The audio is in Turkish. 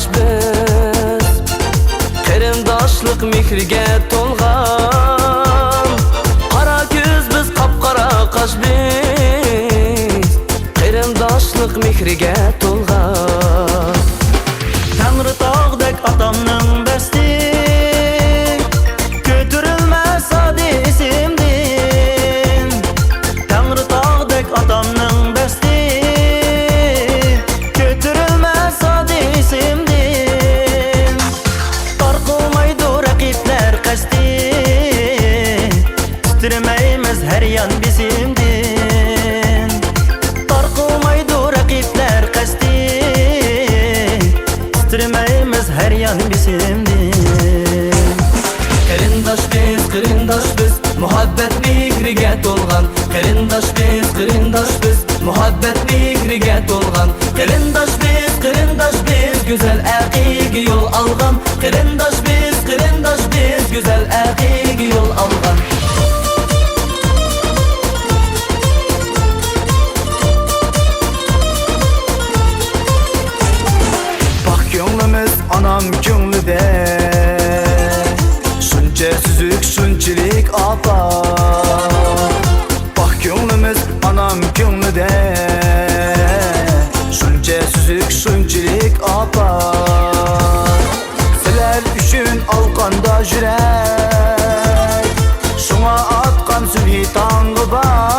qarindosh biz, qarindoshlik mehriga to'lgan. Qara ko'z biz, qop-qara qosh biz, qarindoshlik mehriga to'lgan. Tangri tog'dek otamning basti, ko'tarilmas adi esimdan. Tangri tog'dek otamning basti, ko'tarilmas adi esimdan. Tarqalmaydi raqiblar qasdi, titirmaymiz har yon bizimdan. Tarqalmaydi raqiblar qasdi, titirmaymiz her yan bizimden. Qarindosh biz, muhabbat mehriga to'lgan. Qarindosh biz, muhabbat mehriga to'lgan. Qarindosh biz, go'zal aqiga yo'l olgan. Qarindosh biz, go'zal aqiga yo'l olgan. Bak ko'nglimiz anam ko'nglida, shuncha suzuk shunchalik opa. Bak ko'nglimiz anam ko'nglida, shuncha suzuk shunchalik opa. Sizlar uchun olqanda yurak, shunga atqan sun'iy tong'i bor.